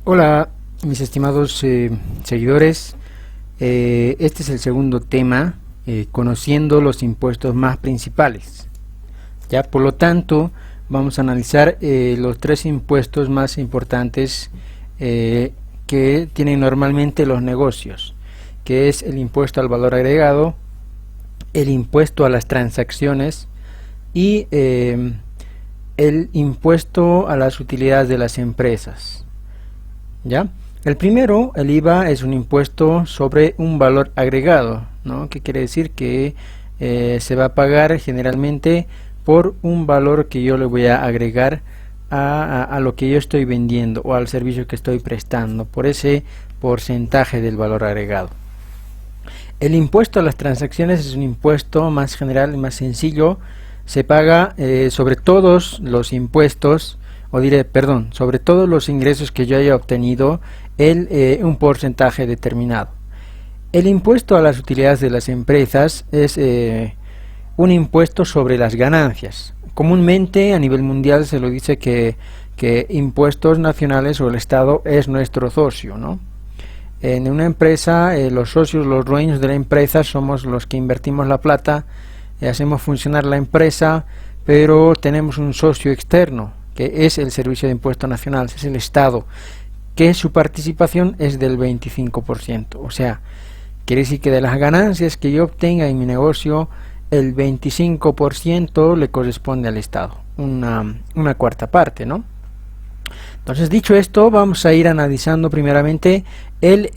Hola, mis estimados seguidores. Este es el segundo tema, conociendo los impuestos más principales. Ya, por lo tanto, vamos a analizar los tres impuestos más importantes que tienen normalmente los negocios, que es el impuesto al valor agregado, el impuesto a las transacciones y el impuesto a las utilidades de las empresas. ¿Ya? El primero, el IVA, es un impuesto sobre un valor agregado, ¿no? Que quiere decir que se va a pagar generalmente por un valor que yo le voy a agregar a lo que yo estoy vendiendo o al servicio que estoy prestando, por ese porcentaje del valor agregado. El impuesto a las transacciones es un impuesto más general y más sencillo. Se paga sobre todos los impuestos, o diré, perdón, sobre todos los ingresos que yo haya obtenido, un porcentaje determinado. El impuesto a las utilidades de las empresas es un impuesto sobre las ganancias. Comúnmente a nivel mundial se lo dice que impuestos nacionales o el Estado es nuestro socio, ¿no? En una empresa, los socios, los dueños de la empresa somos los que invertimos la plata, hacemos funcionar la empresa, pero tenemos un socio externo, que es el Servicio de Impuesto Nacional, es el Estado, que su participación es del 25%. O sea, quiere decir que de las ganancias que yo obtenga en mi negocio, el 25% le corresponde al Estado, una cuarta parte, ¿no? Entonces, dicho esto, vamos a ir analizando primeramente el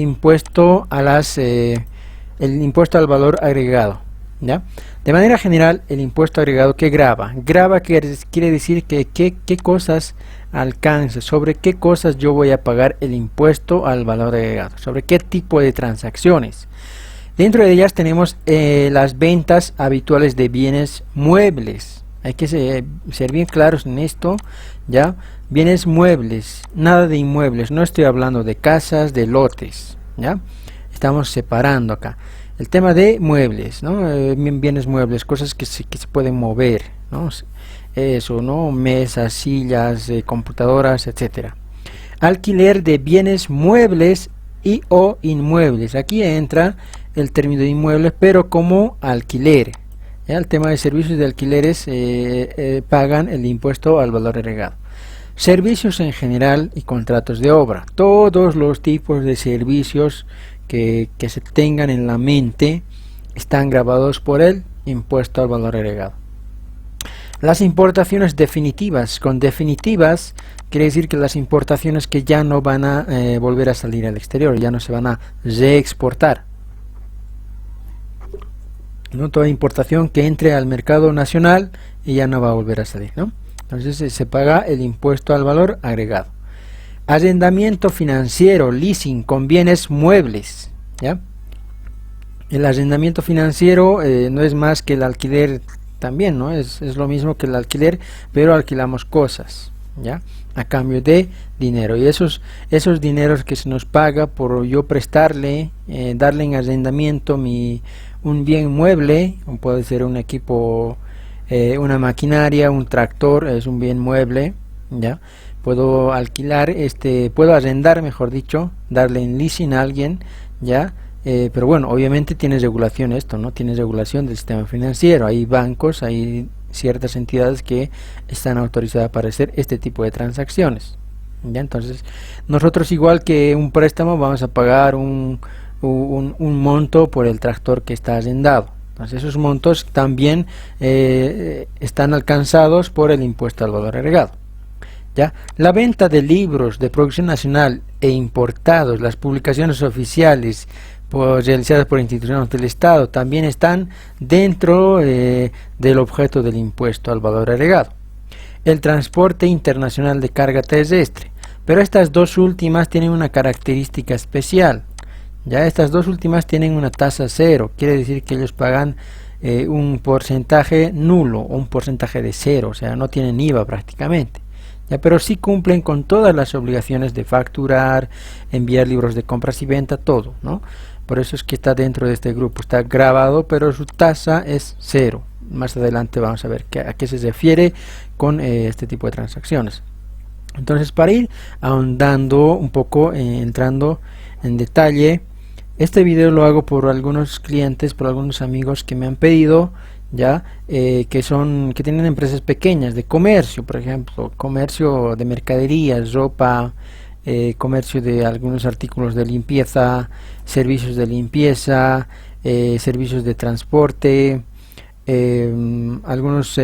impuesto al valor agregado. ¿Ya? De manera general, el impuesto agregado, ¿qué grava? Grava quiere decir que qué cosas alcanza, sobre qué cosas yo voy a pagar el impuesto al valor agregado, sobre qué tipo de transacciones. Dentro de ellas tenemos las ventas habituales de bienes muebles. Hay que ser bien claros en esto, ¿ya? Bienes muebles, nada de inmuebles, no estoy hablando de casas, de lotes, ¿ya? Estamos separando acá. El tema de muebles, ¿no? Bienes muebles, cosas que se pueden mover, ¿no? Eso, ¿no? Mesas, sillas, computadoras, etcétera. Alquiler de bienes muebles y o inmuebles. Aquí entra el término de inmuebles, pero como alquiler. ¿Ya? El tema de servicios de alquileres pagan el impuesto al valor agregado. Servicios en general y contratos de obra. Todos los tipos de servicios que se tengan en la mente están grabados por el impuesto al valor agregado. Las importaciones definitivas. Con definitivas quiere decir que las importaciones que ya no van a volver a salir al exterior, ya no se van a reexportar. ¿No? Toda importación que entre al mercado nacional y ya no va a volver a salir, ¿no? Entonces se paga el impuesto al valor agregado. Arrendamiento financiero, leasing con bienes muebles, ¿ya? El arrendamiento financiero no es más que el alquiler también, ¿no? Es lo mismo que el alquiler, pero alquilamos cosas, ¿ya? A cambio de dinero. Y esos dineros que se nos paga por yo prestarle, darle en arrendamiento un bien mueble, puede ser un equipo, una maquinaria, un tractor, es un bien mueble, ¿ya? Puedo alquilar, puedo arrendar, mejor dicho, darle en leasing a alguien, ¿ya? Pero bueno, obviamente tiene regulación esto, ¿no? Tiene regulación del sistema financiero. Hay bancos, hay ciertas entidades que están autorizadas para hacer este tipo de transacciones, ¿ya? Entonces, nosotros igual que un préstamo vamos a pagar un monto por el tractor que está arrendado. Entonces, esos montos también están alcanzados por el impuesto al valor agregado. ¿Ya? La venta de libros de producción nacional e importados, las publicaciones oficiales realizadas por instituciones del Estado, también están dentro del objeto del impuesto al valor agregado. El transporte internacional de carga terrestre, pero estas dos últimas tienen una característica especial. Ya estas dos últimas tienen una tasa cero, quiere decir que ellos pagan un porcentaje nulo o un porcentaje de cero, o sea, no tienen IVA prácticamente. Ya, pero sí cumplen con todas las obligaciones de facturar, enviar libros de compras y venta, todo, ¿no? Por eso es que está dentro de este grupo, está grabado, pero su tasa es cero. Más adelante vamos a ver a qué se refiere con este tipo de transacciones. Entonces, para ir ahondando un poco, entrando en detalle, este video lo hago por algunos clientes, por algunos amigos que me han pedido, ya que tienen empresas pequeñas de comercio, por ejemplo, comercio de mercaderías, ropa, comercio de algunos artículos de limpieza, servicios de limpieza, servicios de transporte, algunos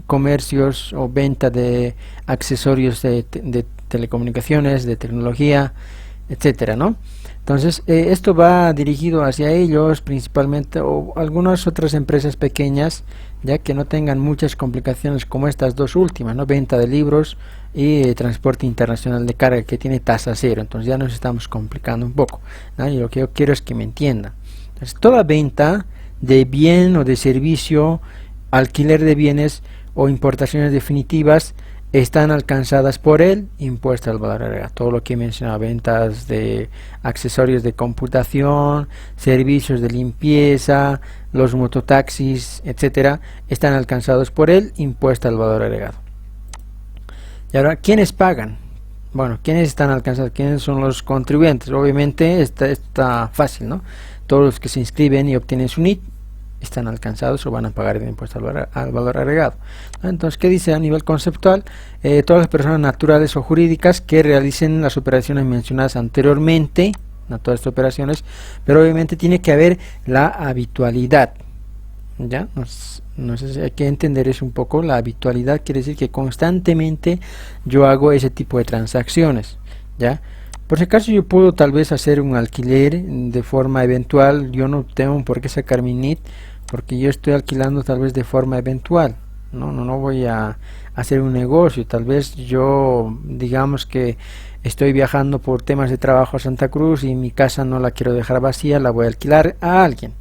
comercios o venta de accesorios de telecomunicaciones, de tecnología, etcétera, ¿no? Entonces, esto va dirigido hacia ellos principalmente, o algunas otras empresas pequeñas, ya que no tengan muchas complicaciones como estas dos últimas, ¿no? Venta de libros y transporte internacional de carga, que tiene tasa cero. Entonces ya nos estamos complicando un poco, ¿no? Y lo que yo quiero es que me entiendan. Entonces, toda venta de bien o de servicio, alquiler de bienes o importaciones definitivas están alcanzadas por el impuesto al valor agregado. Todo lo que he mencionado, ventas de accesorios de computación, servicios de limpieza, los mototaxis, etcétera, están alcanzados por el impuesto al valor agregado. Y ahora, ¿quiénes pagan? Bueno, ¿quiénes están alcanzados? ¿Quiénes son los contribuyentes? Obviamente está fácil, ¿no? Todos los que se inscriben y obtienen su NIT están alcanzados o van a pagar el impuesto al valor agregado. Entonces, ¿qué dice a nivel conceptual? Todas las personas naturales o jurídicas que realicen las operaciones mencionadas anteriormente, no todas estas operaciones, pero obviamente tiene que haber la habitualidad. ¿Ya? No sé si hay que entender eso un poco. La habitualidad quiere decir que constantemente yo hago ese tipo de transacciones, ¿ya? Por si acaso yo puedo tal vez hacer un alquiler de forma eventual, yo no tengo por qué sacar mi NIT, porque yo estoy alquilando tal vez de forma eventual, no voy a hacer un negocio. Tal vez yo, digamos que estoy viajando por temas de trabajo a Santa Cruz y mi casa no la quiero dejar vacía, la voy a alquilar a alguien,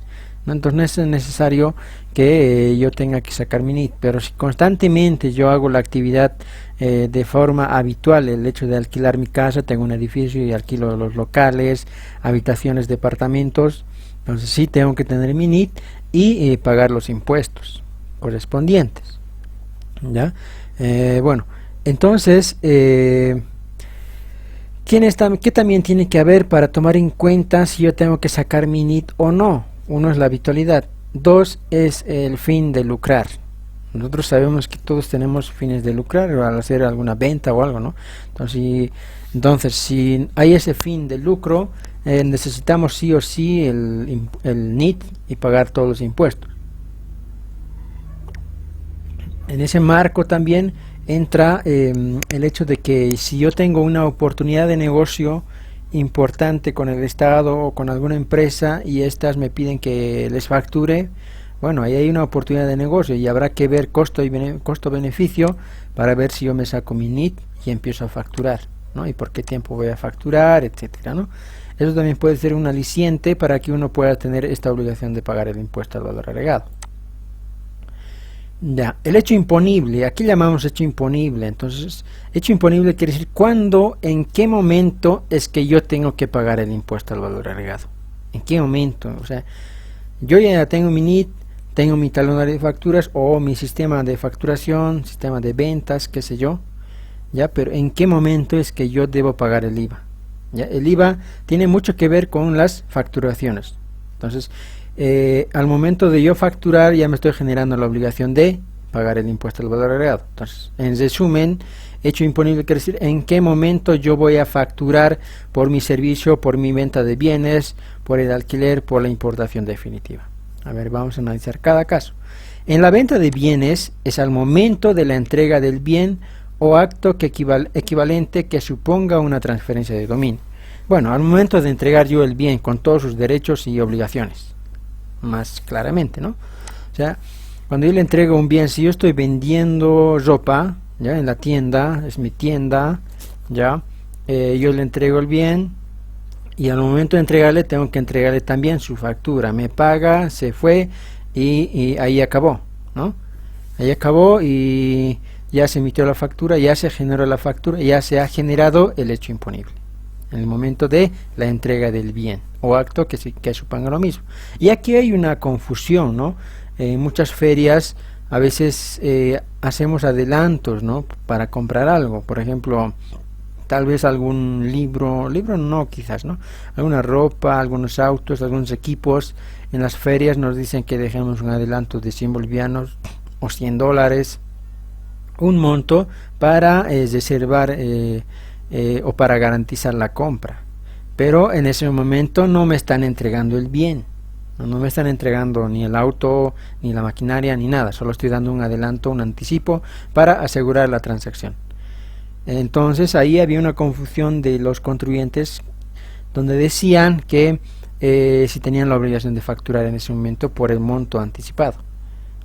¿no? Entonces no es necesario que yo tenga que sacar mi NIT, pero si constantemente yo hago la actividad de forma habitual, el hecho de alquilar mi casa, tengo un edificio y alquilo los locales, habitaciones, departamentos, entonces sí tengo que tener mi NIT y pagar los impuestos correspondientes, ¿ya? Bueno, entonces, ¿qué también tiene que haber para tomar en cuenta si yo tengo que sacar mi NIT o no? Uno es la habitualidad, dos es el fin de lucrar. Nosotros sabemos que todos tenemos fines de lucrar al hacer alguna venta o algo, ¿no? Entonces, si hay ese fin de lucro, necesitamos sí o sí el NIT y pagar todos los impuestos. En ese marco también entra el hecho de que si yo tengo una oportunidad de negocio importante con el Estado o con alguna empresa y estas me piden que les facture, bueno, ahí hay una oportunidad de negocio y habrá que ver costo-beneficio para ver si yo me saco mi NIT y empiezo a facturar, ¿no? Y por qué tiempo voy a facturar, etcétera, ¿no? Eso también puede ser un aliciente para que uno pueda tener esta obligación de pagar el impuesto al valor agregado. Ya, el hecho imponible, aquí llamamos hecho imponible. Entonces, hecho imponible quiere decir cuándo, en qué momento es que yo tengo que pagar el impuesto al valor agregado. ¿En qué momento? O sea, yo ya tengo mi NIT, tengo mi talonario de facturas o mi sistema de facturación, sistema de ventas, qué sé yo, ya, pero ¿en qué momento es que yo debo pagar el IVA? ¿Ya? El IVA tiene mucho que ver con las facturaciones. Entonces, al momento de yo facturar ya me estoy generando la obligación de pagar el impuesto al valor agregado. Entonces, en resumen, hecho imponible quiere decir en qué momento yo voy a facturar por mi servicio, por mi venta de bienes, por el alquiler, por la importación definitiva. A ver, vamos a analizar cada caso. En la venta de bienes es al momento de la entrega del bien o acto equivalente que suponga una transferencia de dominio. Bueno, al momento de entregar yo el bien con todos sus derechos y obligaciones, más claramente, ¿no? O sea, cuando yo le entrego un bien, si yo estoy vendiendo ropa, ya en la tienda, es mi tienda, ya, yo le entrego el bien y al momento de entregarle tengo que entregarle también su factura. Me paga, se fue y ahí acabó, ¿no? Ahí acabó y ya se emitió la factura, ya se generó la factura, ya se ha generado el hecho imponible en el momento de la entrega del bien o acto que suponga lo mismo. Y aquí hay una confusión, ¿no? En muchas ferias a veces hacemos adelantos, ¿no?, para comprar algo. Por ejemplo, tal vez algún libro no, quizás, ¿no?, alguna ropa, algunos autos, algunos equipos. En las ferias nos dicen que dejemos un adelanto de 100 bolivianos o $100, un monto para reservar o para garantizar la compra. Pero en ese momento no me están entregando el bien, no me están entregando ni el auto, ni la maquinaria, ni nada. Solo estoy dando un adelanto, un anticipo para asegurar la transacción. Entonces ahí había una confusión de los contribuyentes, donde decían que si tenían la obligación de facturar en ese momento por el monto anticipado.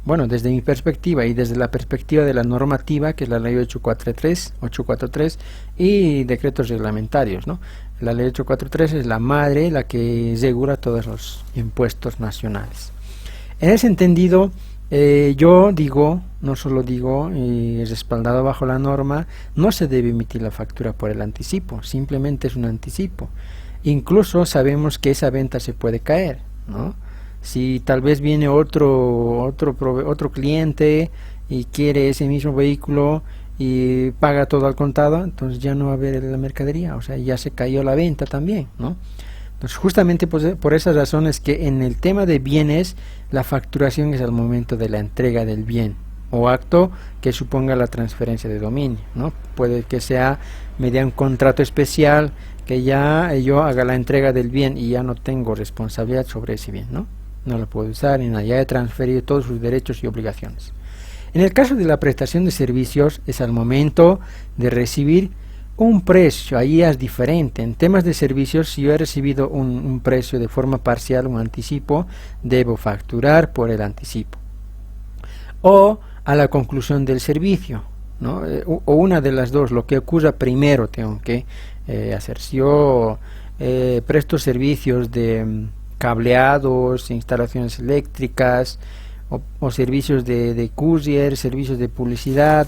Bueno, desde mi perspectiva y desde la perspectiva de la normativa, que es la ley 843 y decretos reglamentarios, ¿no? La ley 843 es la madre, la que regula todos los impuestos nacionales. En ese entendido, yo digo, no solo digo, respaldado bajo la norma, no se debe emitir la factura por el anticipo, simplemente es un anticipo. Incluso sabemos que esa venta se puede caer, ¿no? Si tal vez viene otro cliente y quiere ese mismo vehículo y paga todo al contado, entonces ya no va a haber la mercadería, o sea, ya se cayó la venta también, ¿no? Entonces justamente por esas razones que en el tema de bienes la facturación es al momento de la entrega del bien o acto que suponga la transferencia de dominio, ¿no? Puede que sea mediante un contrato especial, que ya yo haga la entrega del bien y ya no tengo responsabilidad sobre ese bien, ¿no? No lo puedo usar ni nada, ya he transferido todos sus derechos y obligaciones. En el caso de la prestación de servicios es al momento de recibir un precio, ahí es diferente. En temas de servicios, si yo he recibido un precio de forma parcial, un anticipo, debo facturar por el anticipo. O a la conclusión del servicio, ¿no? O una de las dos, lo que ocurra primero tengo que hacer. Si yo presto servicios de cableados, instalaciones eléctricas, o servicios de courier, servicios de publicidad,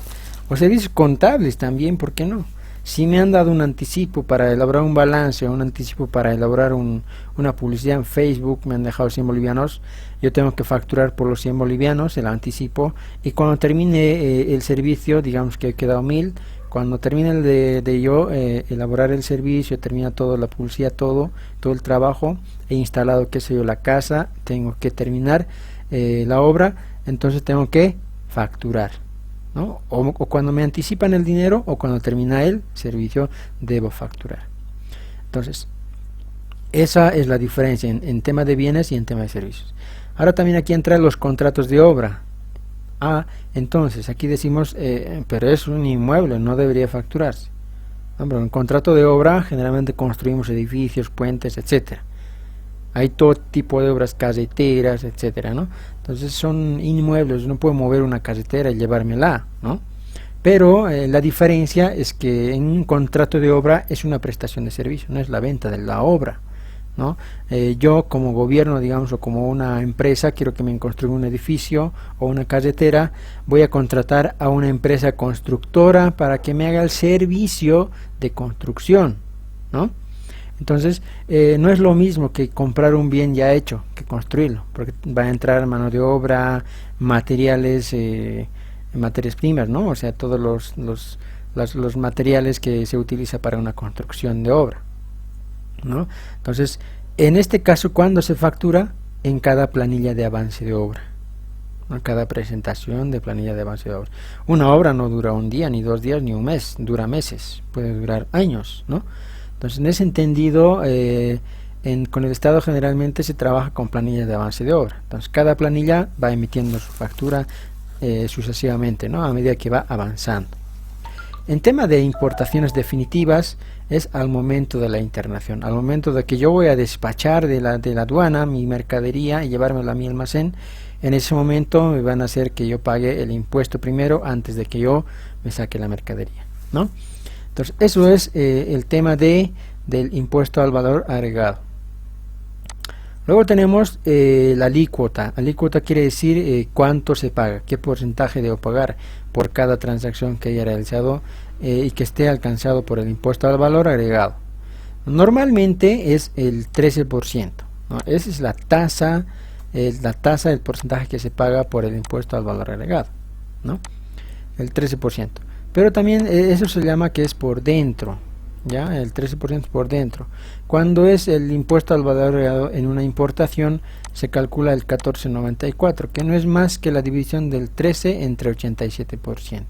o servicios contables también, ¿por qué no? Si me han dado un anticipo para elaborar un balance, o un anticipo para elaborar una publicidad en Facebook, me han dejado 100 bolivianos, yo tengo que facturar por los 100 bolivianos, el anticipo, y cuando termine el servicio, digamos que he quedado 1000, cuando termine de yo elaborar el servicio, termina todo, la publicidad, todo el trabajo, he instalado, qué sé yo, la casa, tengo que terminar la obra, entonces tengo que facturar, ¿no? O cuando me anticipan el dinero o cuando termina el servicio debo facturar. Entonces esa es la diferencia en tema de bienes y en tema de servicios. Ahora también aquí entran los contratos de obra. Entonces aquí decimos pero es un inmueble, no debería facturarse. No, pero en contrato de obra generalmente construimos edificios, puentes, etcétera. Hay todo tipo de obras, carreteras, etcétera, ¿no? Entonces son inmuebles, no puedo mover una carretera y llevármela, ¿no? Pero la diferencia es que en un contrato de obra es una prestación de servicio, no es la venta de la obra, ¿no? Yo como gobierno, digamos, o como una empresa, quiero que me construya un edificio o una carretera, voy a contratar a una empresa constructora para que me haga el servicio de construcción, ¿no? Entonces no es lo mismo que comprar un bien ya hecho que construirlo, porque va a entrar mano de obra, materiales, materias primas, ¿no? O sea, todos los materiales que se utiliza para una construcción de obra, ¿no? Entonces, en este caso, ¿cuándo se factura? En cada planilla de avance de obra, ¿no? Cada presentación de planilla de avance de obra. Una obra no dura un día, ni 2 días, ni un mes, dura meses, puede durar años, ¿no? Entonces, en ese entendido, con el Estado generalmente se trabaja con planillas de avance de obra. Entonces, cada planilla va emitiendo su factura sucesivamente, ¿no? A medida que va avanzando. En tema de importaciones definitivas, es al momento de la internación, al momento de que yo voy a despachar de la aduana mi mercadería y llevármela a mi almacén. En ese momento me van a hacer que yo pague el impuesto primero antes de que yo me saque la mercadería, ¿no? Entonces, eso es el tema del impuesto al valor agregado. Luego tenemos la alícuota. Alícuota quiere decir cuánto se paga, qué porcentaje debo pagar por cada transacción que haya realizado y que esté alcanzado por el impuesto al valor agregado. Normalmente es el 13%, ¿no? Esa es la tasa es la tasa, el porcentaje que se paga por el impuesto al valor agregado, ¿no? El 13%. Pero también eso se llama que es por dentro, ¿ya? El 13% por dentro. Cuando es el impuesto al valor agregado en una importación, se calcula el 14,94, que no es más que la división del 13 entre 87%.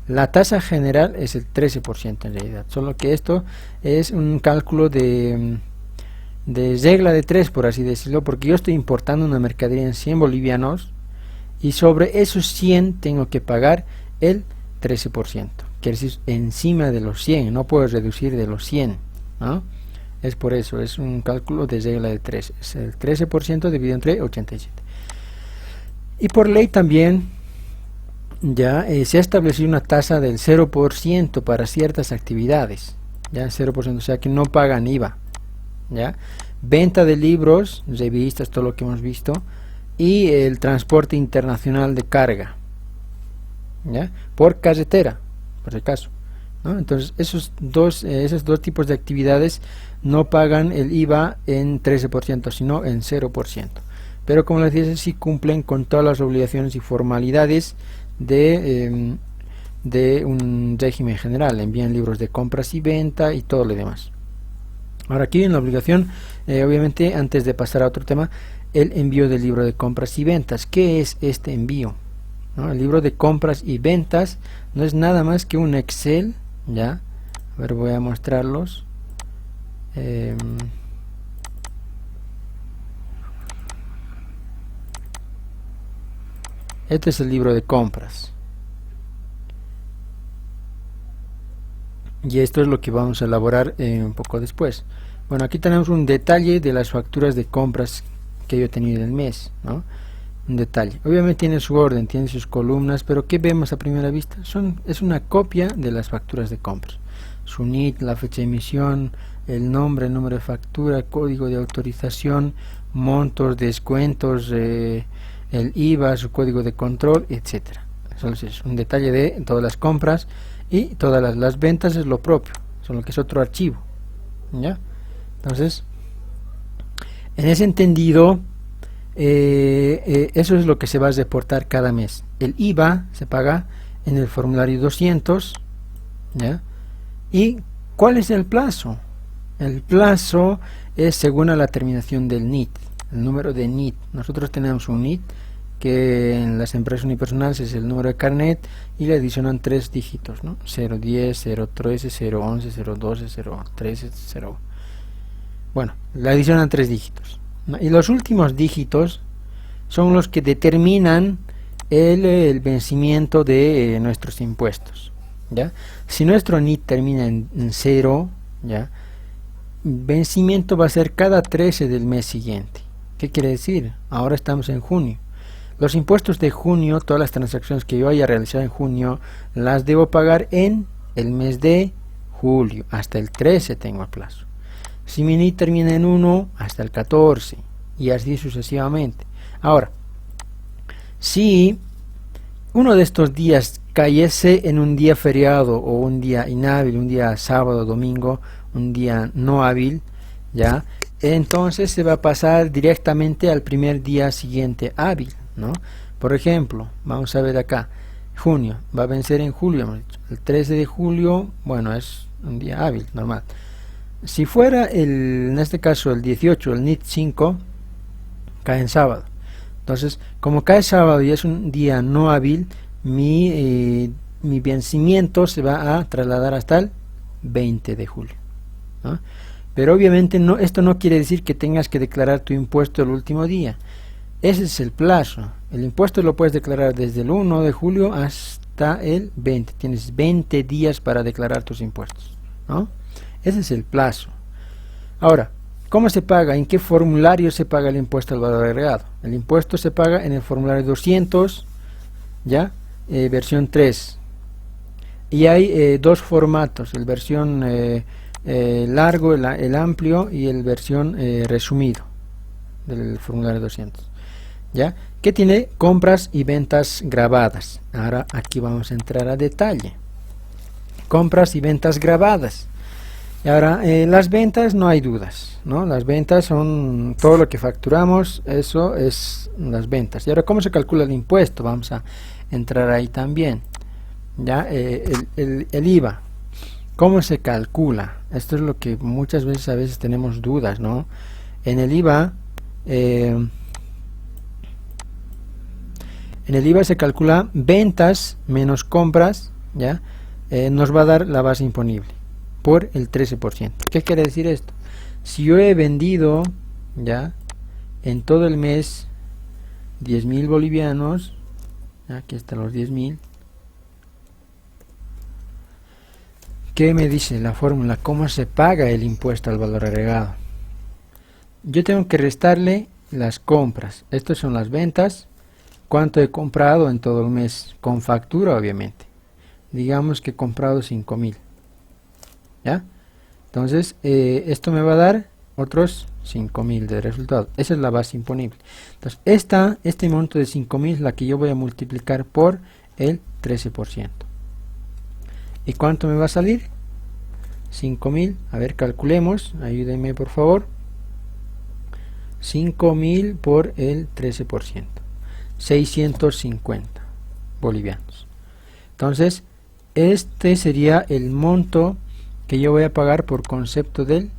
La tasa general es el 13% en realidad, solo que esto es un cálculo de regla de 3, por así decirlo, porque yo estoy importando una mercadería en 100 bolivianos y sobre esos 100 tengo que pagar el 13%, quiere decir encima de los 100, no puedo reducir de los 100, ¿no? Es por eso, es un cálculo de regla de 3, es el 13% dividido entre 87. Y por ley también ya se ha establecido una tasa del 0% para ciertas actividades, ya 0%, o sea que no pagan IVA, ya. Venta de libros, revistas, todo lo que hemos visto, y el transporte internacional de carga, ¿ya? Por carretera, por si acaso, ¿no? Entonces esos dos tipos de actividades no pagan el IVA en 13%, sino en 0%. Pero como les dije, sí cumplen con todas las obligaciones y formalidades de un régimen general. Envían libros de compras y venta y todo lo demás. Ahora aquí en la obligación, obviamente antes de pasar a otro tema, el envío del libro de compras y ventas. ¿Qué es este envío? ¿No? El libro de compras y ventas no es nada más que un Excel, ¿ya? A ver, voy a mostrarlos. Este es el libro de compras. Y esto es lo que vamos a elaborar un poco después. Bueno, aquí tenemos un detalle de las facturas de compras que yo he tenido en el mes, ¿no? Un detalle. Obviamente tiene su orden, tiene sus columnas, pero ¿qué vemos a primera vista? Es una copia de las facturas de compras. Su NIT, la fecha de emisión, el nombre, el número de factura, código de autorización, montos, descuentos, el IVA, su código de control, etcétera. Entonces es un detalle de todas las compras y todas las ventas es lo propio, solo que es otro archivo, ¿ya? Entonces, en ese entendido, eso es lo que se va a reportar cada mes. El IVA se paga en el formulario 200, ¿ya? ¿Y cuál es el plazo? El plazo es según a la terminación del NIT, el número de NIT. Nosotros tenemos un NIT que en las empresas unipersonales es el número de carnet y le adicionan 3 dígitos, ¿no? 010, 013, 011, 012, 013, 0... Bueno, le adicionan 3 dígitos, ¿no? Y los últimos dígitos son los que determinan el vencimiento de nuestros impuestos, ¿ya? Si nuestro NIT termina en 0, ¿ya? Vencimiento va a ser cada 13 del mes siguiente. ¿Qué quiere decir? Ahora estamos en junio. Los impuestos de junio, todas las transacciones que yo haya realizado en junio, las debo pagar en el mes de julio. Hasta el 13 tengo el plazo. Si mi NIT termina en 1, hasta el 14. Y así sucesivamente. Ahora, si uno de estos días cayese en un día feriado o un día inhábil, un día sábado, domingo, un día no hábil, ¿ya? Entonces se va a pasar directamente al primer día siguiente hábil, ¿no? Por ejemplo, vamos a ver acá, junio, va a vencer en julio, hemos dicho. El 13 de julio, bueno, es un día hábil, normal. Si fuera, en este caso, el 18, el NIT 5, cae en sábado. Entonces, como cae sábado y es un día no hábil, mi vencimiento se va a trasladar hasta el 20 de julio, ¿no? Pero obviamente esto no quiere decir que tengas que declarar tu impuesto el último día. Ese es el plazo. El impuesto lo puedes declarar desde el 1 de julio hasta el 20. Tienes 20 días para declarar tus impuestos, ¿no? Ese es el plazo. Ahora, ¿cómo se paga? ¿En qué formulario se paga el impuesto al valor agregado? El impuesto se paga en el formulario 200, ¿ya? Versión 3. Y hay dos formatos, el versión largo, el amplio, y el versión resumido del formulario 200, ¿ya? Que tiene compras y ventas grabadas. Ahora aquí vamos a entrar a detalle. Compras y ventas grabadas. Y ahora, las ventas no hay dudas, ¿no? Las ventas son todo lo que facturamos, eso es las ventas. Y ahora, ¿cómo se calcula el impuesto? Vamos a entrar ahí también. Ya, el IVA, ¿cómo se calcula? Esto es lo que muchas veces a veces tenemos dudas, ¿no? En el IVA, se calcula ventas menos compras, ¿ya? Nos va a dar la base imponible por el 13%. ¿Qué quiere decir esto? Si yo he vendido, ¿ya?, en todo el mes 10.000 bolivianos, aquí están los 10.000. ¿Qué me dice la fórmula? ¿Cómo se paga el impuesto al valor agregado? Yo tengo que restarle las compras. Estas son las ventas. ¿Cuánto he comprado en todo el mes? Con factura, obviamente. Digamos que he comprado 5.000. ¿Ya? Entonces, esto me va a dar otros 5.000 de resultado. Esa es la base imponible. Entonces, este monto de 5.000 es la que yo voy a multiplicar por el 13%. ¿Y cuánto me va a salir? 5.000. A ver, calculemos. Ayúdenme, por favor. 5.000 por el 13%. 650 bolivianos. Entonces, este sería el monto que yo voy a pagar por concepto del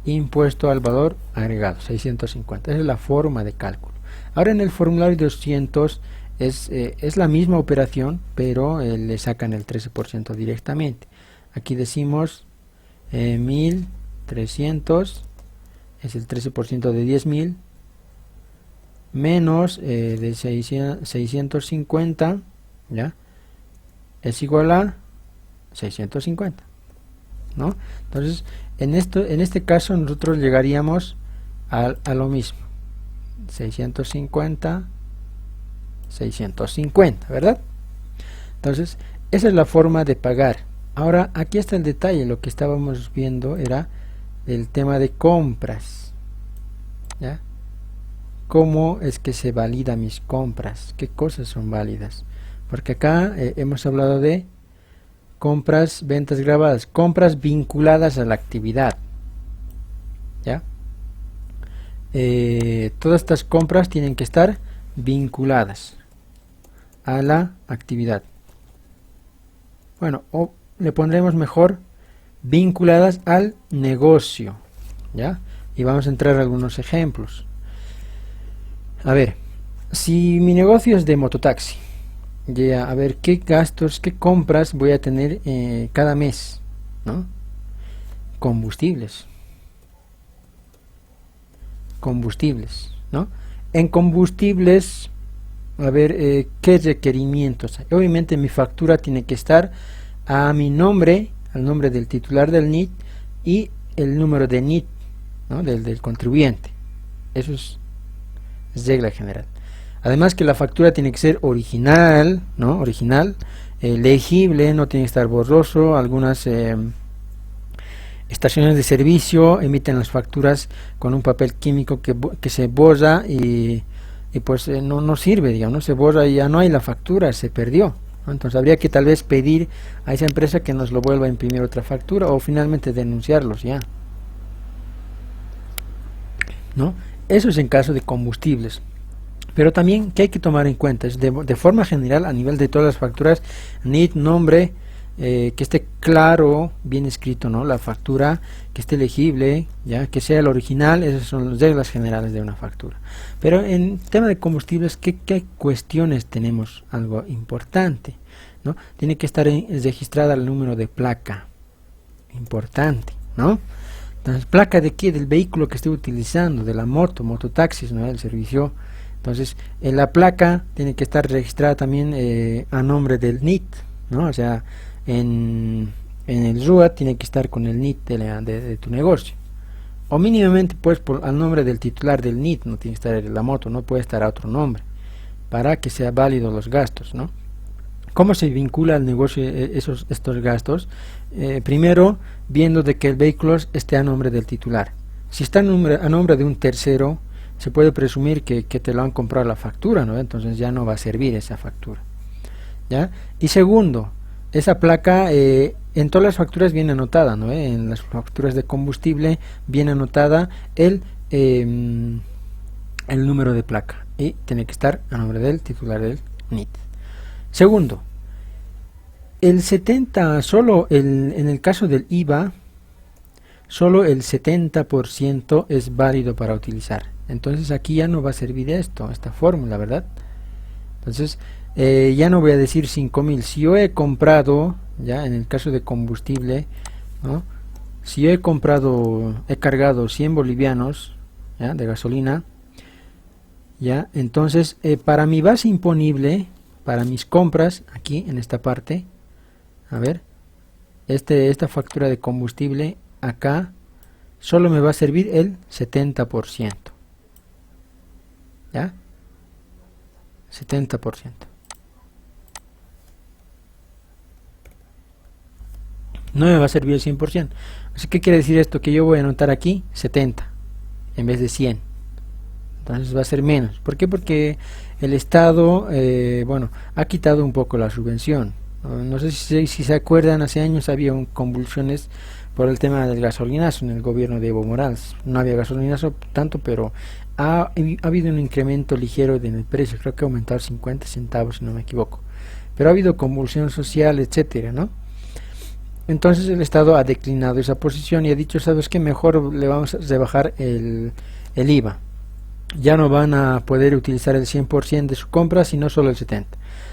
impuesto al valor agregado, 650. Esa es la forma de cálculo. Ahora en el formulario 200 es la misma operación, pero le sacan el 13% directamente. Aquí decimos 1.300 es el 13% de 10.000 menos de 650, ¿ya?, es igual a 650, ¿no? Entonces, en este caso nosotros llegaríamos a lo mismo, 650, ¿verdad? Entonces, esa es la forma de pagar. Ahora, aquí está el detalle. Lo que estábamos viendo era el tema de compras, ¿ya? ¿Cómo es que se valida mis compras? ¿Qué cosas son válidas? Porque acá hemos hablado de compras, ventas grabadas, compras vinculadas a la actividad, ¿ya? Todas estas compras tienen que estar vinculadas a la actividad. Bueno, o le pondremos mejor vinculadas al negocio, ¿ya? Y vamos a entrar a algunos ejemplos. A ver, si mi negocio es de mototaxi, ya, a ver qué gastos, qué compras voy a tener cada mes, ¿no? Combustibles, ¿no? En combustibles, a ver, qué requerimientos hay. Obviamente mi factura tiene que estar a mi nombre, al nombre del titular del NIT y el número de NIT, ¿no?, del contribuyente. Eso es regla general. Además que la factura tiene que ser original, ¿no? Original, legible, no tiene que estar borroso. Algunas estaciones de servicio emiten las facturas con un papel químico que se borra y pues no sirve, digamos, no se borra y ya no hay la factura, se perdió, ¿no? Entonces habría que tal vez pedir a esa empresa que nos lo vuelva a imprimir otra factura o finalmente denunciarlos ya, ¿no? Eso es en caso de combustibles. Pero también, ¿qué hay que tomar en cuenta? Es de forma general, a nivel de todas las facturas, NIT, nombre, que esté claro, bien escrito, ¿no?, la factura, que esté legible, ya, que sea el original. Esas son las reglas generales de una factura. Pero en tema de combustibles, ¿qué cuestiones tenemos? Algo importante, ¿no? Tiene que estar registrada el número de placa, importante, ¿no? Entonces, ¿placa de qué? Del vehículo que esté utilizando, de la mototaxis, ¿no?, el servicio. Entonces, en la placa tiene que estar registrada también a nombre del NIT, ¿no? O sea, en el RUA tiene que estar con el NIT de tu negocio. O mínimamente, pues, al nombre del titular del NIT, no tiene que estar la moto, no puede estar a otro nombre, para que sea válido los gastos, ¿no? ¿Cómo se vincula al negocio estos gastos? Primero, viendo de que el vehículo esté a nombre del titular. Si está a nombre de un tercero, se puede presumir que te lo han comprado la factura, ¿no? Entonces ya no va a servir esa factura, ¿ya? Y segundo, esa placa en todas las facturas viene anotada, ¿no? En las facturas de combustible viene anotada el número de placa y tiene que estar a nombre del titular del NIT. Segundo, el 70, en el caso del IVA, solo el 70% es válido para utilizar. Entonces aquí ya no va a servir esta fórmula, ¿verdad? Entonces ya no voy a decir 5.000. Si yo he comprado, ya en el caso de combustible, ¿no? Si yo he cargado 100 bolivianos, ¿ya?, de gasolina, ya, entonces para mi base imponible, para mis compras, aquí en esta parte, a ver, esta factura de combustible, acá, solo me va a servir el 70%, ¿ya? 70%. No me va a servir el 100%. Así que quiere decir esto, que yo voy a anotar aquí 70 en vez de 100. Entonces va a ser menos. ¿Por qué? Porque el Estado, bueno, ha quitado un poco la subvención. No sé si se acuerdan, hace años había convulsiones por el tema del gasolinazo en el gobierno de Evo Morales. No había gasolinazo tanto, pero ha habido un incremento ligero en el precio. Creo que ha aumentado 50 centavos, si no me equivoco. Pero ha habido convulsión social, etcétera, ¿no? Entonces el Estado ha declinado esa posición y ha dicho, ¿sabes qué? Mejor le vamos a rebajar el IVA. Ya no van a poder utilizar el 100% de su compra, sino solo el 70%.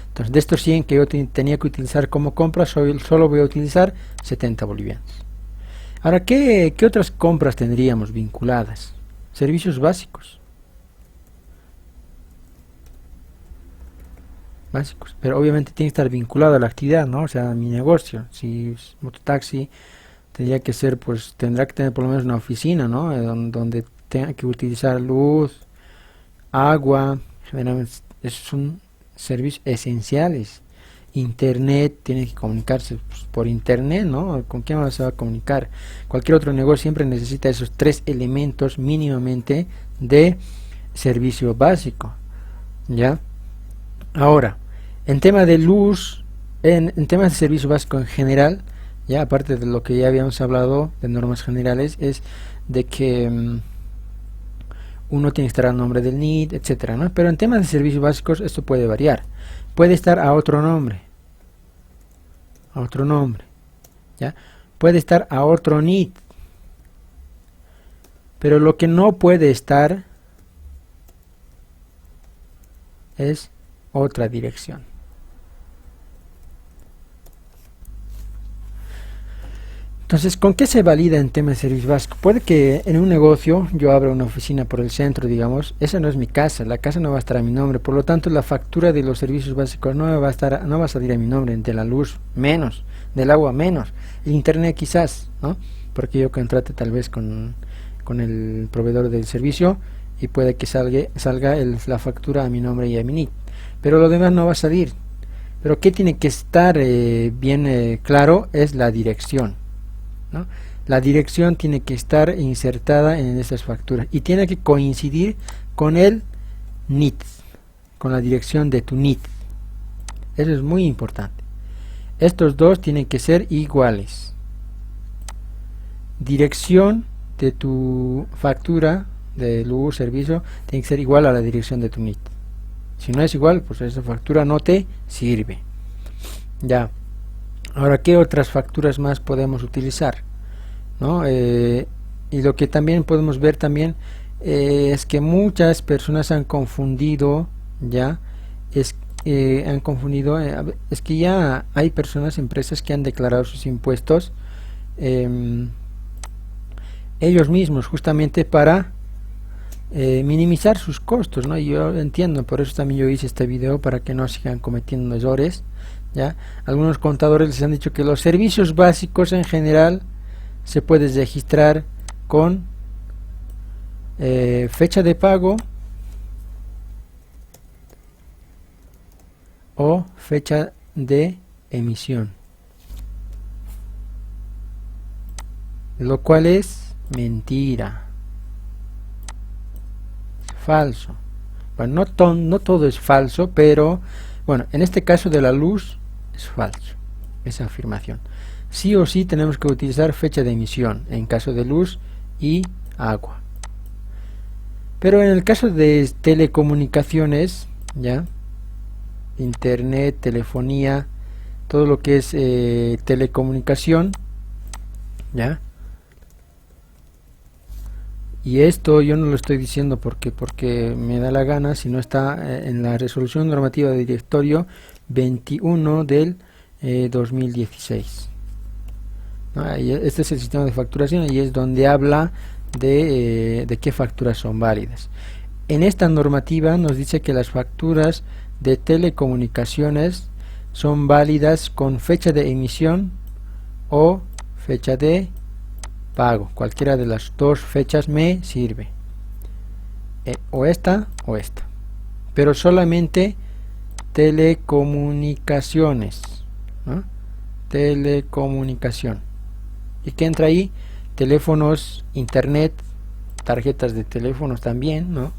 Entonces, de estos 100 que yo tenía que utilizar como compra, solo voy a utilizar 70 bolivianos. Ahora, ¿qué otras compras tendríamos vinculadas? Servicios básicos. Pero obviamente tiene que estar vinculado a la actividad, ¿no? O sea, a mi negocio. Si es mototaxi, tendría que ser, pues, tendrá que tener por lo menos una oficina, ¿no? Donde tenga que utilizar luz, agua, generalmente esos son servicios esenciales. Internet, tiene que comunicarse, pues, por internet, ¿no? ¿Con quién más se va a comunicar? Cualquier otro negocio siempre necesita esos 3 elementos mínimamente de servicio básico, ¿ya? Ahora, en tema de luz, en temas de servicio básico en general, ya aparte de lo que ya habíamos hablado de normas generales, es de que uno tiene que estar a nombre del NIT, etcétera, ¿no? Pero en temas de servicios básicos esto puede variar. Puede estar a otro nombre, ¿ya? Puede estar a otro NIT, pero lo que no puede estar es otra dirección. Entonces, ¿con qué se valida en temas de servicios básicos? Puede que en un negocio yo abra una oficina por el centro, digamos, esa no es mi casa, la casa no va a estar a mi nombre, por lo tanto la factura de los servicios básicos no va a salir a mi nombre, de la luz menos, del agua menos, el internet quizás, ¿no? Porque yo contrate tal vez con el proveedor del servicio y puede que salga la factura a mi nombre y a mi NIT, pero lo demás no va a salir. Pero ¿qué tiene que estar bien claro? Es la dirección, ¿no? La dirección tiene que estar insertada en esas facturas y tiene que coincidir con el NIT, con la dirección de tu NIT. Eso es muy importante. Estos dos tienen que ser iguales. Dirección de tu factura de luz, servicio, tiene que ser igual a la dirección de tu NIT. Si no es igual, pues esa factura no te sirve. Ya. Ahora, ¿qué otras facturas más podemos utilizar? ¿No? Y lo que también podemos ver también es que muchas personas han confundido, ya, es que ya hay personas, empresas que han declarado sus impuestos ellos mismos, justamente para minimizar sus costos, ¿no? Y yo entiendo, por eso también yo hice este video, para que no sigan cometiendo errores, ¿ya? Algunos contadores les han dicho que los servicios básicos en general se puede registrar con fecha de pago o fecha de emisión, lo cual es mentira, falso. Bueno, no todo es falso, pero bueno, en este caso de la luz es falso, esa afirmación. Sí o sí tenemos que utilizar fecha de emisión en caso de luz y agua. Pero en el caso de telecomunicaciones, ya, internet, telefonía, todo lo que es telecomunicación, ya. Y esto yo no lo estoy diciendo porque me da la gana, sino está en la resolución normativa de directorio 21 del 2016. ¿No? Este es el sistema de facturación y es donde habla de qué facturas son válidas. En esta normativa nos dice que las facturas de telecomunicaciones son válidas con fecha de emisión o fecha de pago. Cualquiera de las dos fechas me sirve. O esta o esta. Pero solamente telecomunicaciones, ¿no? Telecomunicación. ¿Y qué entra ahí? Teléfonos, internet, tarjetas de teléfonos también, ¿no?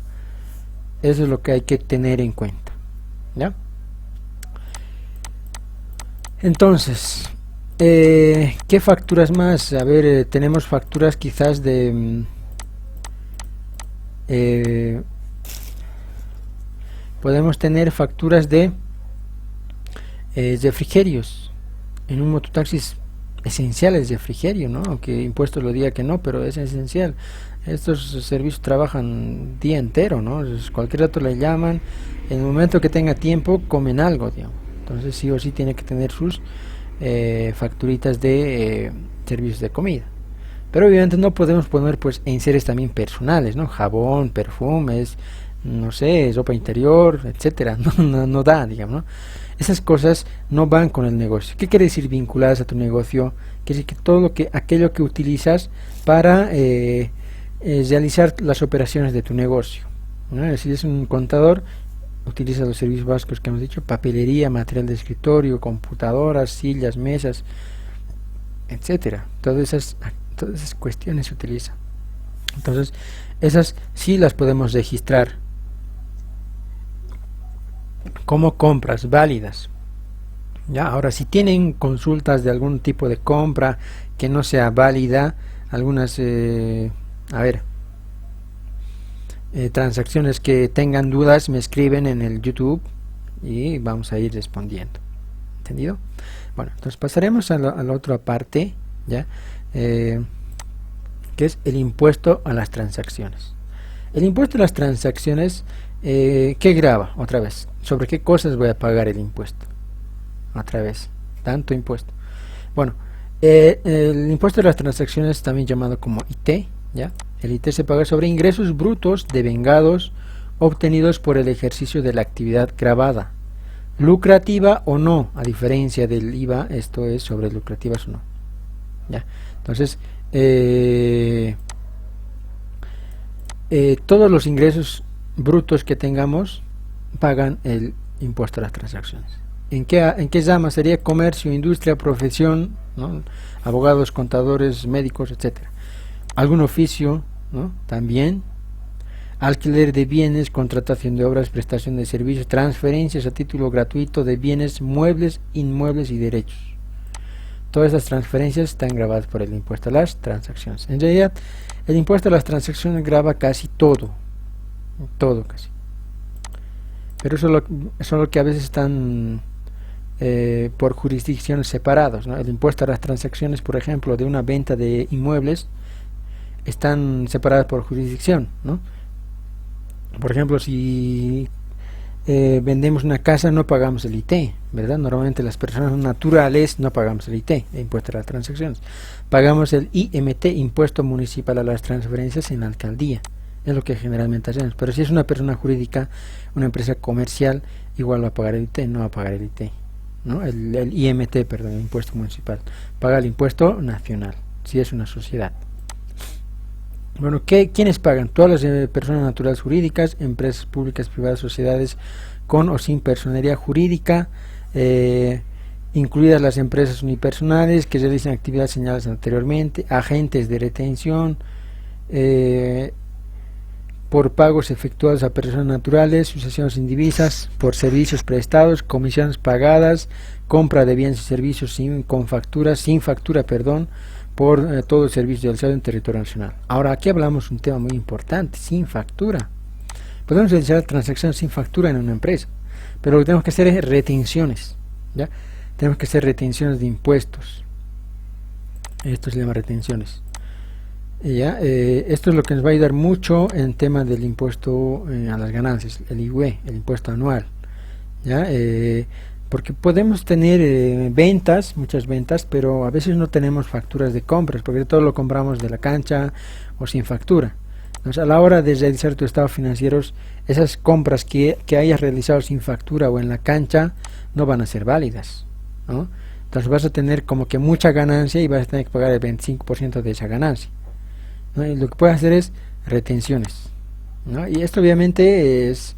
Eso es lo que hay que tener en cuenta, ¿ya? Entonces, ¿qué facturas más? A ver, tenemos facturas quizás de podemos tener facturas de refrigerios. En un mototaxi es esencial el refrigerio, ¿no? Aunque impuestos lo diga que no, pero es esencial. Estos servicios trabajan día entero, ¿no? Cualquier rato le llaman, en el momento que tenga tiempo comen algo, digamos. Entonces sí o sí tiene que tener sus facturitas de servicios de comida. Pero obviamente no podemos poner pues enseres también personales, ¿no? Jabón, perfumes, no sé, ropa interior, etcétera. No da, digamos, ¿no? Esas cosas no van con el negocio. ¿Qué quiere decir vinculadas a tu negocio? Quiere decir que todo aquello que utilizas para realizar las operaciones de tu negocio, ¿no? Si es un contador, utiliza los servicios básicos que hemos dicho: papelería, material de escritorio, computadoras, sillas, mesas, etcétera. Todas esas cuestiones se utilizan. Entonces, esas sí las podemos registrar como compras válidas. Ya, ahora si tienen consultas de algún tipo de compra que no sea válida, algunas transacciones que tengan dudas, me escriben en el YouTube y vamos a ir respondiendo. ¿Entendido? Bueno, entonces pasaremos a la otra parte, ya, que es el impuesto a las transacciones. El impuesto a las transacciones, ¿qué grava? Otra vez, ¿sobre qué cosas voy a pagar el impuesto? Otra vez, tanto impuesto. Bueno, el impuesto a las transacciones, también llamado como IT, ¿ya? El IT se paga sobre ingresos brutos devengados obtenidos por el ejercicio de la actividad gravada, lucrativa o no, a diferencia del IVA. Esto es sobre lucrativas o no, ¿ya? Entonces, todos los ingresos brutos que tengamos pagan el impuesto a las transacciones. ¿En qué llama? Sería comercio, industria, profesión, ¿no? Abogados, contadores, médicos, etcétera. Algún oficio, ¿no? También. Alquiler de bienes, contratación de obras, prestación de servicios, transferencias a título gratuito de bienes, muebles, inmuebles y derechos. Todas estas transferencias están gravadas por el impuesto a las transacciones. En realidad, el impuesto a las transacciones grava casi todo casi. Pero solo que a veces están por jurisdicciones separadas, ¿no? El impuesto a las transacciones, por ejemplo, de una venta de inmuebles, están separadas por jurisdicción, ¿no? Por ejemplo, si vendemos una casa, no pagamos el IT, ¿verdad? Normalmente las personas naturales no pagamos el IT, el impuesto a las transacciones. Pagamos el IMT, impuesto municipal a las transferencias, en la alcaldía. Es lo que generalmente hacemos. Pero si es una persona jurídica, una empresa comercial, igual va a pagar el IT, no va a pagar el IT, ¿no? El IMT, perdón, el impuesto municipal. Paga el impuesto nacional, si es una sociedad. Bueno, ¿quiénes pagan? Todas las personas naturales jurídicas, empresas públicas, privadas, sociedades con o sin personería jurídica, incluidas las empresas unipersonales que realizan actividades señaladas anteriormente, agentes de retención, por pagos efectuados a personas naturales, sucesiones indivisas, por servicios prestados, comisiones pagadas, compra de bienes y servicios sin factura, perdón, por todo el servicio realizado en territorio nacional. Ahora aquí hablamos un tema muy importante, sin factura. Podemos realizar transacciones sin factura en una empresa, pero lo que tenemos que hacer es retenciones, ¿ya? Tenemos que hacer retenciones de impuestos. Esto se llama retenciones. ¿Ya? Esto es lo que nos va a ayudar mucho en tema del impuesto a las ganancias, el IVA, el impuesto anual, ¿ya? Porque podemos tener muchas ventas, pero a veces no tenemos facturas de compras, porque todo lo compramos de la cancha o sin factura. Entonces, a la hora de realizar tus estados financieros, esas compras que hayas realizado sin factura o en la cancha no van a ser válidas, ¿no? Entonces vas a tener como que mucha ganancia y vas a tener que pagar el 25% de esa ganancia, ¿no? Y lo que puedes hacer es retenciones, ¿no? Y esto obviamente es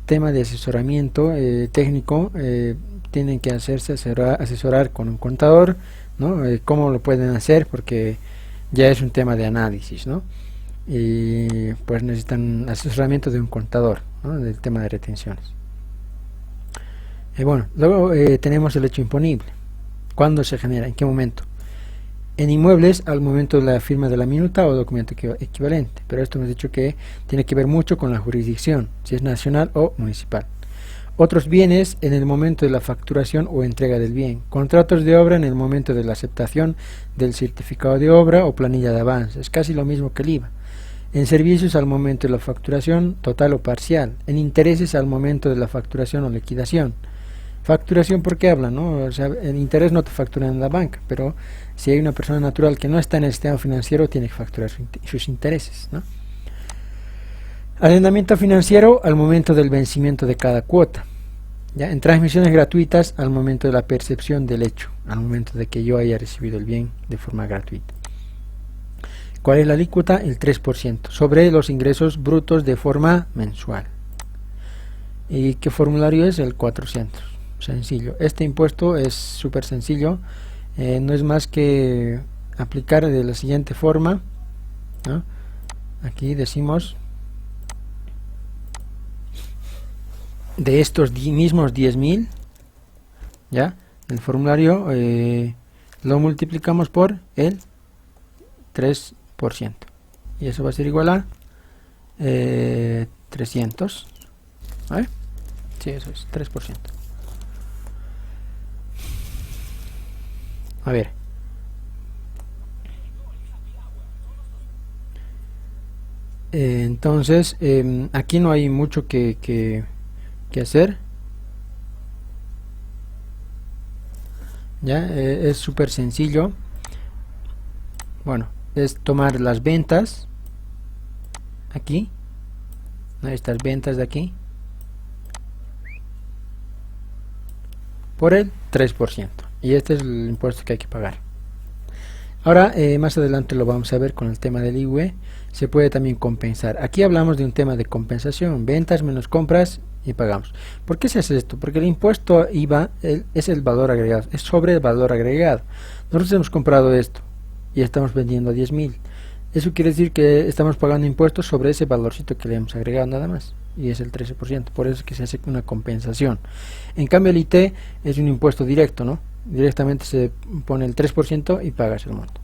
tema de asesoramiento técnico. Tienen que asesorar con un contador, ¿no? Cómo lo pueden hacer, porque ya es un tema de análisis, ¿no? Y pues necesitan asesoramiento de un contador, ¿no? Del tema de retenciones. Bueno, luego tenemos el hecho imponible. ¿Cuándo se genera? ¿En qué momento? En inmuebles, al momento de la firma de la minuta o documento equivalente, pero esto hemos dicho que tiene que ver mucho con la jurisdicción, si es nacional o municipal. Otros bienes en el momento de la facturación o entrega del bien. Contratos de obra en el momento de la aceptación del certificado de obra o planilla de avance. Es casi lo mismo que el IVA. En servicios al momento de la facturación total o parcial. En intereses al momento de la facturación o liquidación. Facturación, ¿por qué hablan, no? O sea, el interés no te factura en la banca, pero si hay una persona natural que no está en el sistema financiero, tiene que facturar sus intereses, ¿no? Arrendamiento financiero al momento del vencimiento de cada cuota, ¿ya? En transmisiones gratuitas al momento de la percepción del hecho, al momento de que yo haya recibido el bien de forma gratuita. ¿Cuál es la alícuota? El 3% sobre los ingresos brutos de forma mensual. ¿Y qué formulario es? El 400. Sencillo. Este impuesto es súper sencillo. No es más que aplicar de la siguiente forma, ¿no? Aquí decimos de estos mismos 10.000, ¿ya? El formulario lo multiplicamos por el 3%. Y eso va a ser igual a 300. ¿Vale? Sí, eso es 3%. A ver. Entonces, aquí no hay mucho que hacer. Ya, es súper sencillo. Bueno, es tomar las ventas. Aquí. ¿No? Estas ventas de aquí. Por el 3%. Y este es el impuesto que hay que pagar. Ahora, más adelante lo vamos a ver con el tema del IVA. Se puede también compensar. Aquí hablamos de un tema de compensación. Ventas menos compras y pagamos. ¿Por qué se hace esto? Porque el impuesto IVA es el valor agregado. Es sobre el valor agregado. Nosotros hemos comprado esto y estamos vendiendo a 10.000. Eso quiere decir que estamos pagando impuestos sobre ese valorcito que le hemos agregado nada más. Y es el 13%. Por eso es que se hace una compensación. En cambio el IT es un impuesto directo, ¿no? Directamente se pone el 3% y pagas el monto.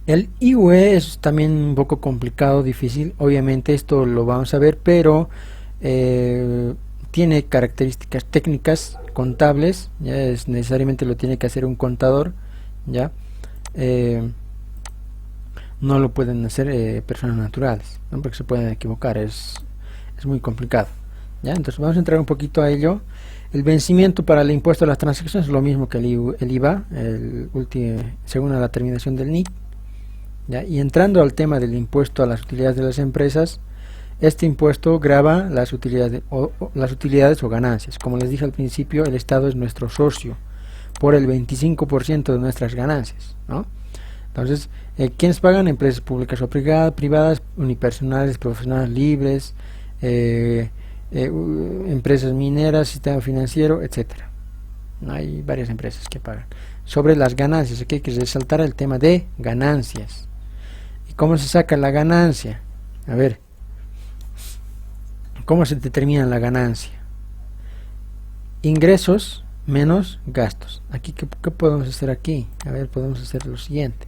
El IVA es también un poco complicado, difícil. Obviamente esto lo vamos a ver, pero tiene características técnicas contables. Ya es necesariamente lo tiene que hacer un contador. Ya no lo pueden hacer personas naturales, ¿no? Porque se pueden equivocar. Es muy complicado. ¿Ya? Entonces vamos a entrar un poquito a ello. El vencimiento para el impuesto a las transacciones es lo mismo que el IVA, según la terminación del NIC. ¿Ya? Y entrando al tema del impuesto a las utilidades de las empresas, este impuesto grava las utilidades o ganancias. Como les dije al principio, el Estado es nuestro socio por el 25% de nuestras ganancias, ¿no? Entonces, ¿quiénes pagan? Empresas públicas o privadas, unipersonales, profesionales libres, empresas mineras, sistema financiero, etcétera. Hay varias empresas que pagan. Sobre las ganancias, aquí hay que resaltar el tema de ganancias. ¿Y cómo se saca la ganancia? A ver, ¿cómo se determina la ganancia? Ingresos menos gastos. Aquí, ¿qué podemos hacer aquí? A ver, podemos hacer lo siguiente.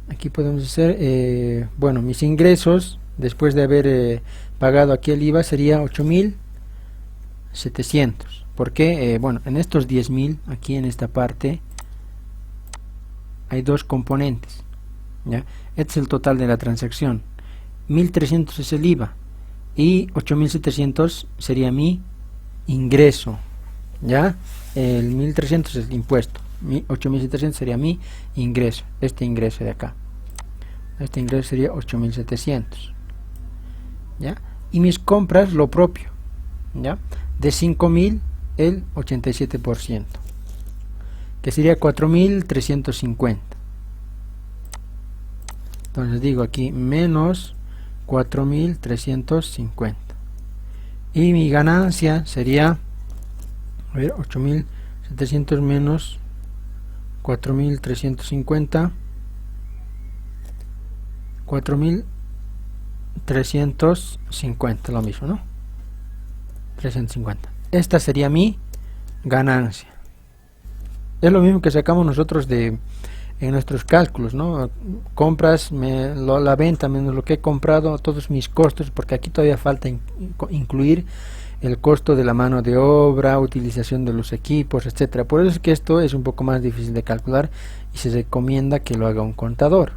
Aquí podemos hacer, bueno, mis ingresos, después de haber pagado aquí el IVA, sería 8.700. ¿Por qué? Bueno, en estos 10.000, aquí en esta parte, hay dos componentes, ¿ya? Este es el total de la transacción. 1.300 es el IVA y 8.700 sería mi ingreso, ¿ya? El 1.300 es el impuesto, 8.700 sería mi ingreso, este ingreso de acá. Este ingreso sería 8.700, ¿ya? Y mis compras, lo propio, ¿ya? De 5.000, el 87%, que sería 4.350. Entonces digo aquí menos 4.350. Y mi ganancia sería, a ver, 8.700 menos 4.350, 4.350, lo mismo, ¿no? 350. Esta sería mi ganancia. Es lo mismo que sacamos nosotros en nuestros cálculos, ¿no? Compras, la venta menos lo que he comprado, todos mis costos, porque aquí todavía falta incluir el costo de la mano de obra, utilización de los equipos, etcétera. Por eso es que esto es un poco más difícil de calcular y se recomienda que lo haga un contador,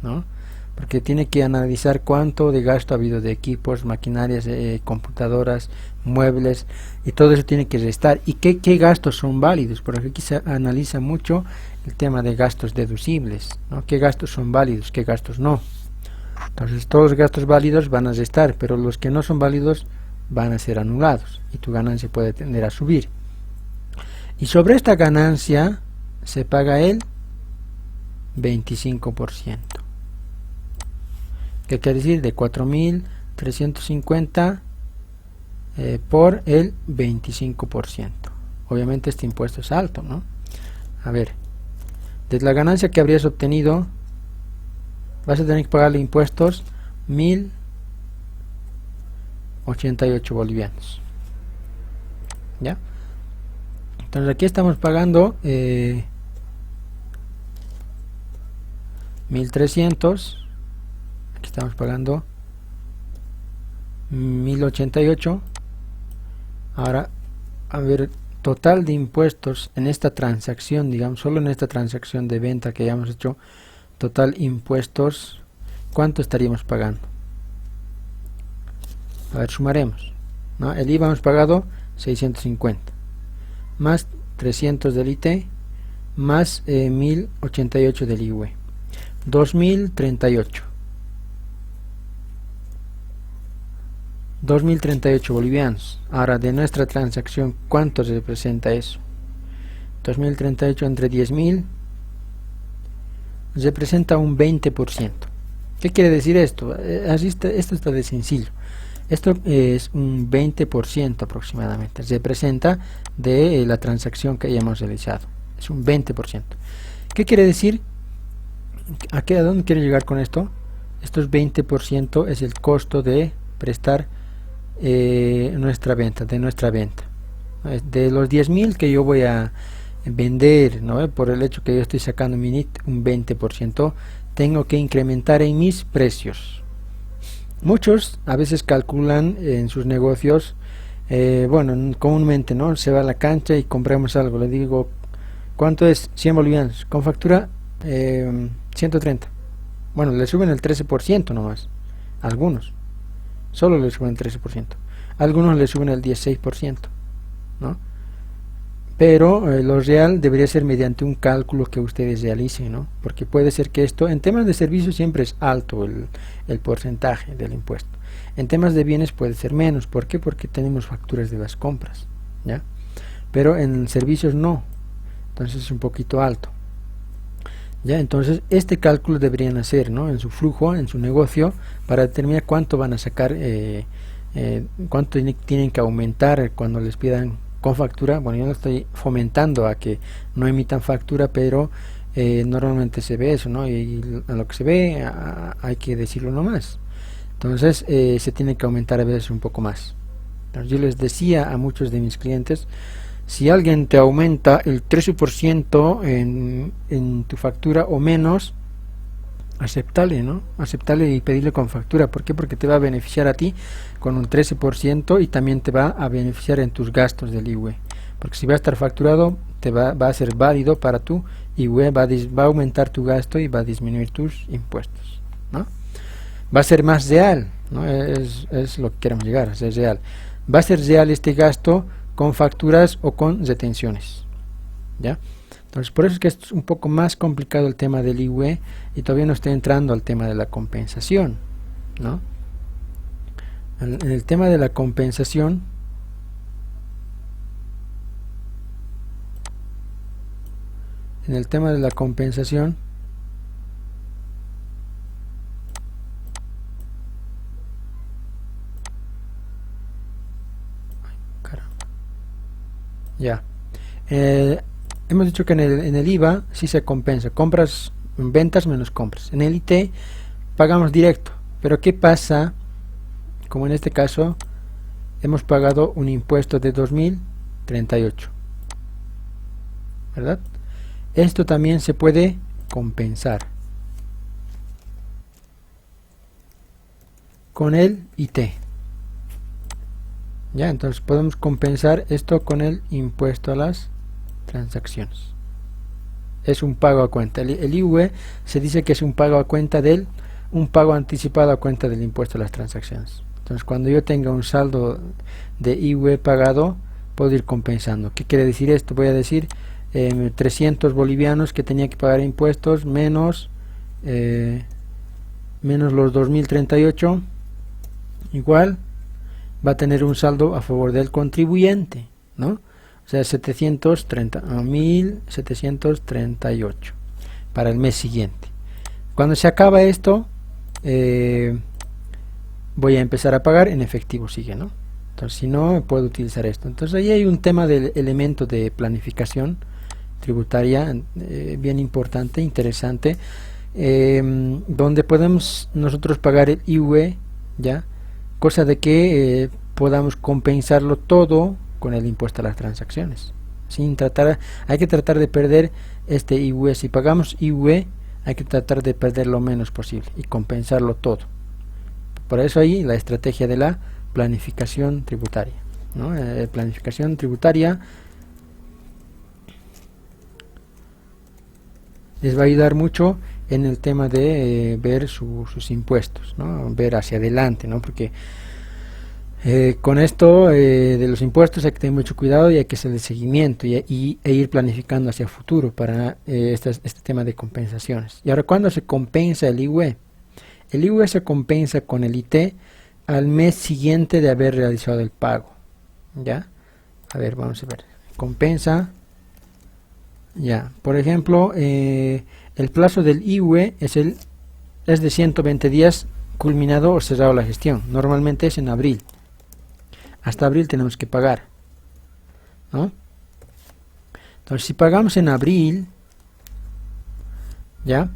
¿no? Porque tiene que analizar cuánto de gasto ha habido de equipos, maquinarias, computadoras, muebles, y todo eso tiene que restar. ¿Y qué gastos son válidos? Porque aquí se analiza mucho el tema de gastos deducibles, ¿no? ¿Qué gastos son válidos? ¿Qué gastos no? Entonces todos los gastos válidos van a restar, pero los que no son válidos van a ser anulados y tu ganancia puede tender a subir. Y sobre esta ganancia se paga el 25%. ¿Qué quiere decir? De 4.350 por el 25%. Obviamente este impuesto es alto, ¿no? A ver, de la ganancia que habrías obtenido, vas a tener que pagarle impuestos 1.088 bolivianos. ¿Ya? Entonces aquí estamos pagando 1.300. Aquí estamos pagando 1.088. Ahora, a ver, total de impuestos en esta transacción, digamos, solo en esta transacción de venta que ya hemos hecho, total impuestos, ¿cuánto estaríamos pagando? A ver, sumaremos, ¿no? El IVA hemos pagado 650, más 300 del IT, más 1.088 del IVA, 2.038. 2.038 bolivianos. Ahora, de nuestra transacción, ¿cuánto representa eso? 2.038 entre 10.000 representa un 20%. ¿Qué quiere decir esto? Esto está de sencillo. Esto es un 20% aproximadamente. Representa de la transacción que hayamos realizado. Es un 20%. ¿Qué quiere decir? ¿A dónde quiere llegar con esto? Estos 20% es el costo de prestar nuestra venta, de nuestra venta. De los 10.000 que yo voy a vender, ¿no? Por el hecho que yo estoy sacando mi NIT, un 20%, tengo que incrementar en mis precios. Muchos a veces calculan en sus negocios, bueno, comúnmente, ¿no? Se va a la cancha y compramos algo, le digo, ¿cuánto es? 100 bolivianos, con factura 130. Bueno, le suben el 13% nomás, algunos. Solo le suben el 13%. Algunos le suben el 16%, ¿no? Pero lo real debería ser mediante un cálculo que ustedes realicen, ¿no? Porque puede ser que esto, en temas de servicios siempre es alto el porcentaje del impuesto. En temas de bienes puede ser menos. ¿Por qué? Porque tenemos facturas de las compras, ¿ya? Pero en servicios no. Entonces es un poquito alto. ¿Ya? Entonces este cálculo deberían hacer, ¿no? En su flujo, en su negocio, para determinar cuánto van a sacar, cuánto tienen que aumentar cuando les pidan con factura. Bueno, yo no estoy fomentando a que no emitan factura, pero normalmente se ve eso, ¿no? Y a lo que se ve hay que decirlo nomás. Entonces se tiene que aumentar a veces un poco más. Entonces, yo les decía a muchos de mis clientes, si alguien te aumenta el 13% en tu factura o menos, aceptale, ¿no? Aceptale y pedirle con factura. ¿Por qué? Porque te va a beneficiar a ti con un 13% y también te va a beneficiar en tus gastos del IUE. Porque si va a estar facturado, te va a ser válido para tu IUE, va a aumentar tu gasto y va a disminuir tus impuestos, ¿no? Va a ser más real, ¿no? Es lo que queremos llegar, a ser real. Va a ser real este gasto con facturas o con retenciones, ¿ya? Entonces, por eso es que es un poco más complicado el tema del IUE y todavía no estoy entrando al tema de la compensación, ¿no? En el tema de la compensación, ya. Hemos dicho que en el IVA sí se compensa, compras, ventas menos compras. En el IT pagamos directo, pero ¿qué pasa? Como en este caso hemos pagado un impuesto de 2038, ¿verdad? Esto también se puede compensar con el IT. Ya, entonces podemos compensar esto con el impuesto a las transacciones. Es un pago a cuenta. El IUE se dice que es un pago a cuenta un pago anticipado a cuenta del impuesto a las transacciones. Entonces, cuando yo tenga un saldo de IUE pagado, puedo ir compensando. ¿Qué quiere decir esto? Voy a decir 300 bolivianos que tenía que pagar impuestos menos los 2038, igual va a tener un saldo a favor del contribuyente, ¿no? O sea, 1738 para el mes siguiente. Cuando se acaba esto, voy a empezar a pagar en efectivo, sigue, ¿no? Entonces, si no, puedo utilizar esto. Entonces, ahí hay un tema del elemento de planificación tributaria bien importante, interesante, donde podemos nosotros pagar el IUE, ¿ya? Cosa de que podamos compensarlo todo con el impuesto a las transacciones. Hay que tratar de perder este IUE. Si pagamos IUE, hay que tratar de perder lo menos posible y compensarlo todo. Por eso ahí la estrategia de la planificación tributaria, ¿no? Planificación tributaria les va a ayudar mucho en el tema de ver sus impuestos, ¿no? Ver hacia adelante, ¿no? Porque con esto de los impuestos hay que tener mucho cuidado y hay que hacer seguimiento e ir planificando hacia futuro para este tema de compensaciones. Y ahora, ¿cuándo se compensa el IUE? El IUE se compensa con el IT al mes siguiente de haber realizado el pago, ¿ya? A ver, vamos a ver. Compensa, ya. Por ejemplo, el plazo del IUE es de 120 días culminado o cerrado la gestión. Normalmente es en abril. Hasta abril tenemos que pagar, ¿no? Entonces, si pagamos en abril, ¿ya?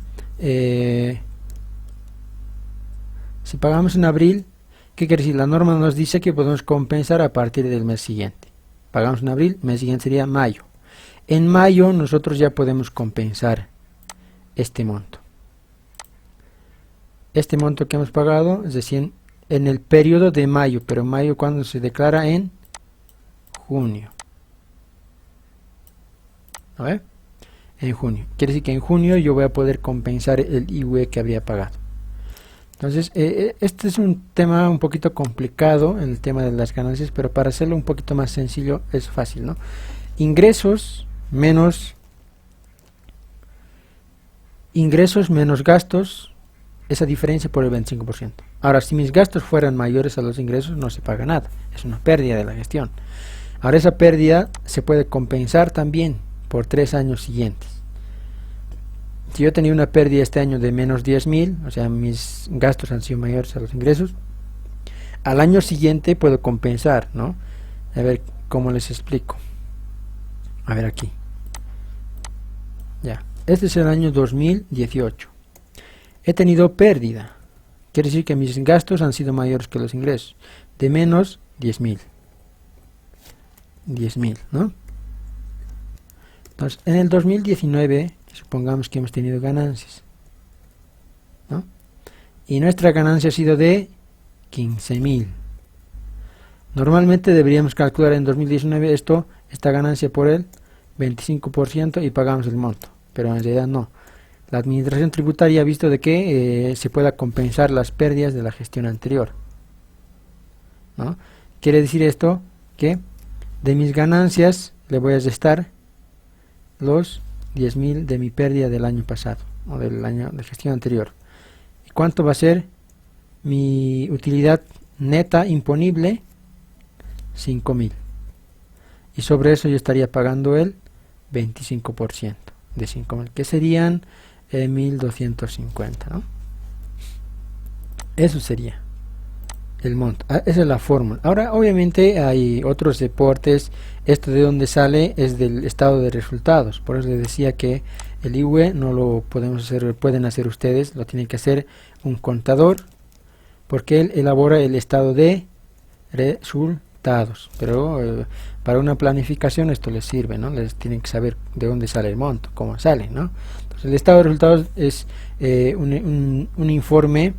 Si pagamos en abril, ¿qué quiere decir? La norma nos dice que podemos compensar a partir del mes siguiente. Pagamos en abril, mes siguiente sería mayo. En mayo nosotros ya podemos compensar este monto. Este monto que hemos pagado es de 100 en el periodo de mayo, pero mayo cuando se declara en junio. ¿A ver? En junio. Quiere decir que en junio yo voy a poder compensar el IUE que habría pagado. Entonces, este es un tema un poquito complicado, el tema de las ganancias, pero para hacerlo un poquito más sencillo es fácil, ¿no? Ingresos menos gastos, esa diferencia por el 25%. Ahora, si mis gastos fueran mayores a los ingresos, no se paga nada. Es una pérdida de la gestión. Ahora, esa pérdida se puede compensar también por 3 años siguientes. Si yo tenía una pérdida este año de menos 10.000, o sea, mis gastos han sido mayores a los ingresos, al año siguiente puedo compensar, ¿no? A ver cómo les explico. A ver aquí. Ya. Este es el año 2018. He tenido pérdida. Quiere decir que mis gastos han sido mayores que los ingresos. De menos 10.000. 10.000, ¿no? Entonces, en el 2019, supongamos que hemos tenido ganancias, ¿no? Y nuestra ganancia ha sido de 15.000. Normalmente deberíamos calcular en 2019 esta ganancia por el 25% y pagamos el monto, pero en realidad no. La administración tributaria ha visto de que se pueda compensar las pérdidas de la gestión anterior, ¿no? Quiere decir esto que de mis ganancias le voy a restar los 10.000 de mi pérdida del año pasado o del año de gestión anterior. ¿Y cuánto va a ser mi utilidad neta imponible? 5.000. Y sobre eso yo estaría pagando el 25% de 5.000, que serían 1.250, ¿no? Eso sería el monto. Esa es la fórmula. Ahora, obviamente, hay otros deportes. Esto de donde sale es del estado de resultados. Por eso les decía que el IVE no lo podemos hacer, pueden hacer ustedes, lo tiene que hacer un contador, porque él elabora el estado de resultados. Pero para una planificación esto les sirve, ¿no? Les tienen que saber de dónde sale el monto, cómo sale, ¿no? Entonces, el estado de resultados es un informe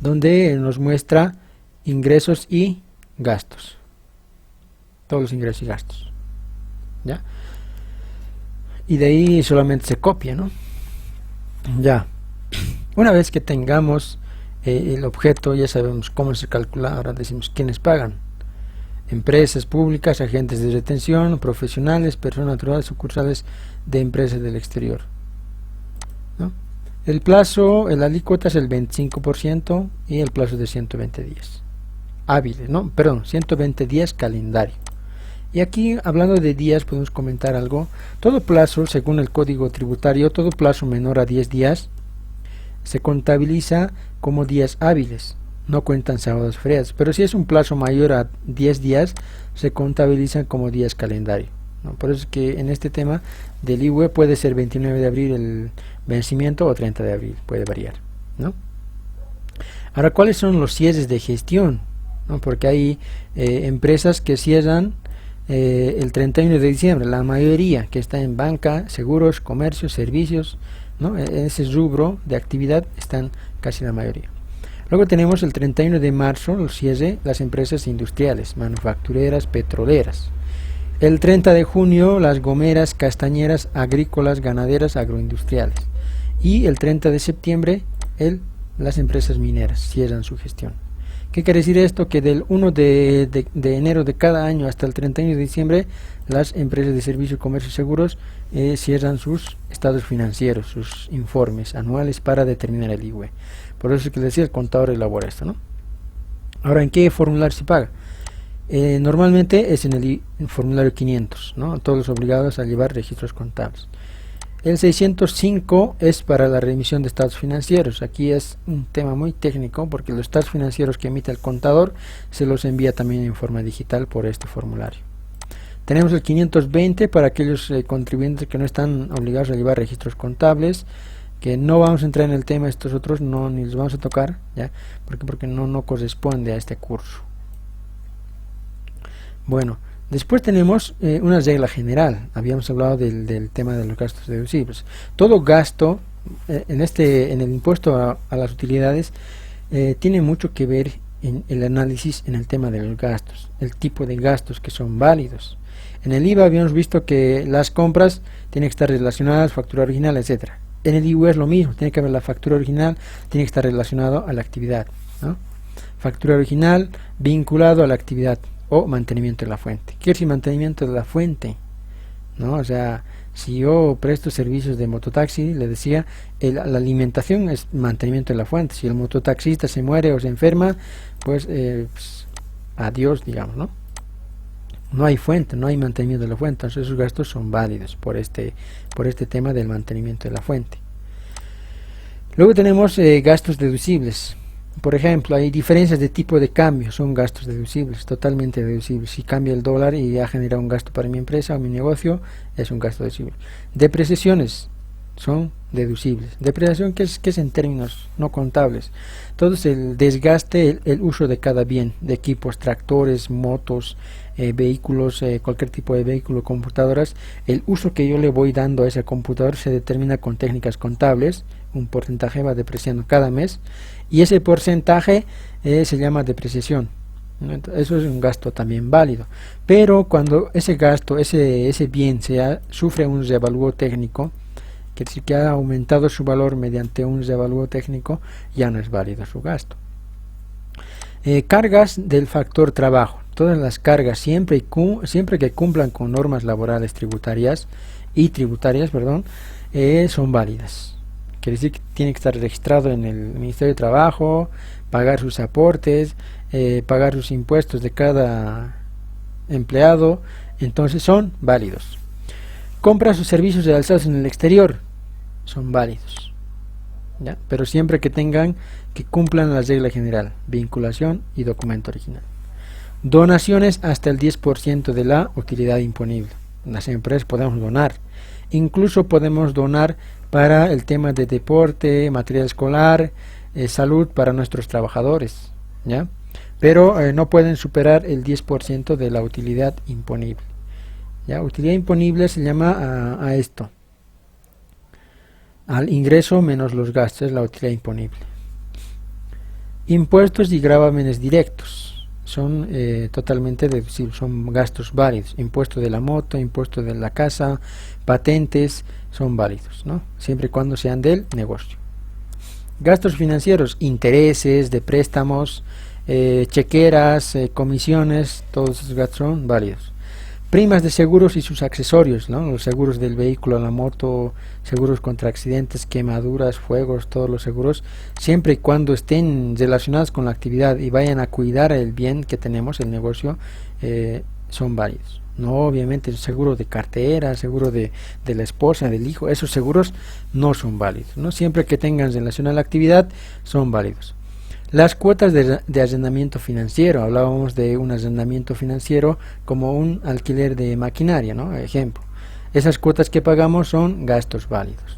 donde nos muestra ingresos y gastos, todos los ingresos y gastos, ¿ya? Y de ahí solamente se copia, ¿no? Ya, una vez que tengamos el objeto, ya sabemos cómo se calcula. Ahora decimos quiénes pagan: empresas públicas, agentes de retención, profesionales, personas naturales, sucursales de empresas del exterior, ¿no? El plazo, la alícuota es el 25% y el plazo de 120 días hábiles, ¿no? Perdón, 120 días calendario. Y aquí, hablando de días, podemos comentar algo. Todo plazo, según el Código Tributario, todo plazo menor a 10 días se contabiliza como días hábiles. No cuentan sábados, feriados. Pero si es un plazo mayor a 10 días, se contabilizan como días calendario, ¿no? Por eso es que en este tema del IVE puede ser 29 de abril el vencimiento o 30 de abril, puede variar, ¿no? Ahora, ¿cuáles son los cierres de gestión? ¿No? Porque hay empresas que cierran el 31 de diciembre, la mayoría que está en banca, seguros, comercio, servicios, ¿no? En ese rubro de actividad están casi la mayoría. Luego tenemos el 31 de marzo, el cierre, las empresas industriales, manufactureras, petroleras. El 30 de junio, las gomeras, castañeras, agrícolas, ganaderas, agroindustriales. Y el 30 de septiembre, las empresas mineras cierran su gestión. ¿Qué quiere decir esto? Que del 1 de enero de cada año hasta el 31 de diciembre, las empresas de servicio, comercio y seguros cierran sus estados financieros, sus informes anuales para determinar el IVE. Por eso es que les decía, el contador elabora esto, ¿no? Ahora, ¿en qué formulario se paga? Normalmente es en el formulario 500, ¿no? Todos los obligados a llevar registros contables. El 605 es para la remisión de estados financieros. Aquí es un tema muy técnico porque los estados financieros que emite el contador se los envía también en forma digital por este formulario. Tenemos el 520 para aquellos contribuyentes que no están obligados a llevar registros contables, que no vamos a entrar en el tema. Estos otros no, ni los vamos a tocar, ¿ya? Porque no corresponde a este curso. Bueno, después tenemos una regla general. Habíamos hablado del tema de los gastos deducibles. Todo gasto en el impuesto a las utilidades tiene mucho que ver en el análisis en el tema de los gastos, el tipo de gastos que son válidos. En el IVA habíamos visto que las compras tienen que estar relacionadas, factura original, etcétera. En el IVA es lo mismo, tiene que haber la factura original, tiene que estar relacionado a la actividad, ¿no? Factura original vinculado a la actividad o mantenimiento de la fuente. ¿Qué es el mantenimiento de la fuente? ¿No? O sea, si yo presto servicios de mototaxi, le decía, la alimentación es mantenimiento de la fuente. Si el mototaxista se muere o se enferma, pues adiós, digamos, ¿no? No hay fuente, no hay mantenimiento de la fuente. Entonces esos gastos son válidos por este tema del mantenimiento de la fuente. Luego tenemos gastos deducibles. Por ejemplo, hay diferencias de tipo de cambio, son gastos deducibles, totalmente deducibles. Si cambia el dólar y ha generado un gasto para mi empresa o mi negocio, es un gasto deducible. Depreciaciones son deducibles. Depreciación, que es en términos no contables. Todo es el desgaste, el uso de cada bien, de equipos, tractores, motos, vehículos, cualquier tipo de vehículo, computadoras. El uso que yo le voy dando a ese computador se determina con técnicas contables. Un porcentaje va depreciando cada mes y ese porcentaje se llama depreciación. Eso es un gasto también válido, pero cuando ese gasto, ese bien sufre un revalúo técnico, quiere decir que ha aumentado su valor mediante un revalúo técnico, ya no es válido su gasto. Cargas del factor trabajo. Todas las cargas, siempre que cumplan con normas laborales tributarias, son válidas. Quiere decir que tiene que estar registrado en el Ministerio de Trabajo, pagar sus aportes, pagar sus impuestos de cada empleado, entonces son válidos. Compras o servicios realizados en el exterior son válidos, ¿ya? Pero siempre que cumplan la regla general, vinculación y documento original. Donaciones hasta el 10% de la utilidad imponible. Las empresas podemos donar, incluso podemos donar para el tema de deporte, material escolar, salud para nuestros trabajadores, ¿ya? Pero no pueden superar el 10% de la utilidad imponible, ¿ya? Utilidad imponible se llama a esto, al ingreso menos los gastos, es la utilidad imponible. Impuestos y gravámenes directos son totalmente deducibles, son gastos válidos. Impuesto de la moto, impuesto de la casa, patentes, son válidos, ¿no? Siempre y cuando sean del negocio. Gastos financieros, intereses de préstamos, chequeras, comisiones, todos esos gastos son válidos. Primas de seguros y sus accesorios, ¿no? Los seguros del vehículo, la moto, seguros contra accidentes, quemaduras, fuegos, todos los seguros, siempre y cuando estén relacionados con la actividad y vayan a cuidar el bien que tenemos, el negocio, son válidos. No, obviamente el seguro de cartera, seguro de la esposa, del hijo, esos seguros no son válidos, ¿no? Siempre que tengan relación a la actividad son válidos. Las cuotas de arrendamiento financiero, hablábamos de un arrendamiento financiero como un alquiler de maquinaria, ¿no? Ejemplo, esas cuotas que pagamos son gastos válidos.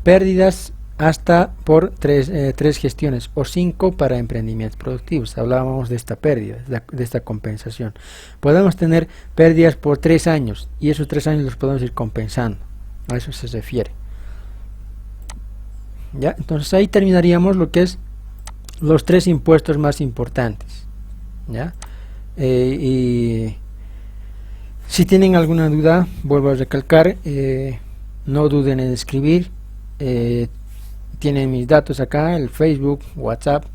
Pérdidas hasta por tres gestiones o 5 para emprendimientos productivos. Hablábamos de esta pérdida, de esta compensación. Podemos tener pérdidas por 3 años y esos 3 años los podemos ir compensando. A eso se refiere. ¿Ya? Entonces ahí terminaríamos lo que es los 3 impuestos más importantes. ¿Ya? Y si tienen alguna duda, vuelvo a recalcar, no duden en escribir. Tienen mis datos acá, el Facebook, WhatsApp,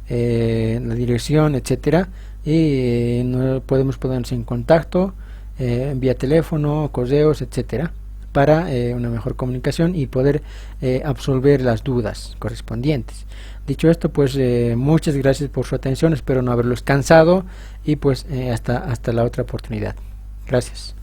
la dirección, etcétera, y podemos ponernos en contacto vía teléfono, correos, etcétera, para una mejor comunicación y poder absolver las dudas correspondientes. Dicho esto, pues muchas gracias por su atención, espero no haberlos cansado y pues hasta la otra oportunidad. Gracias.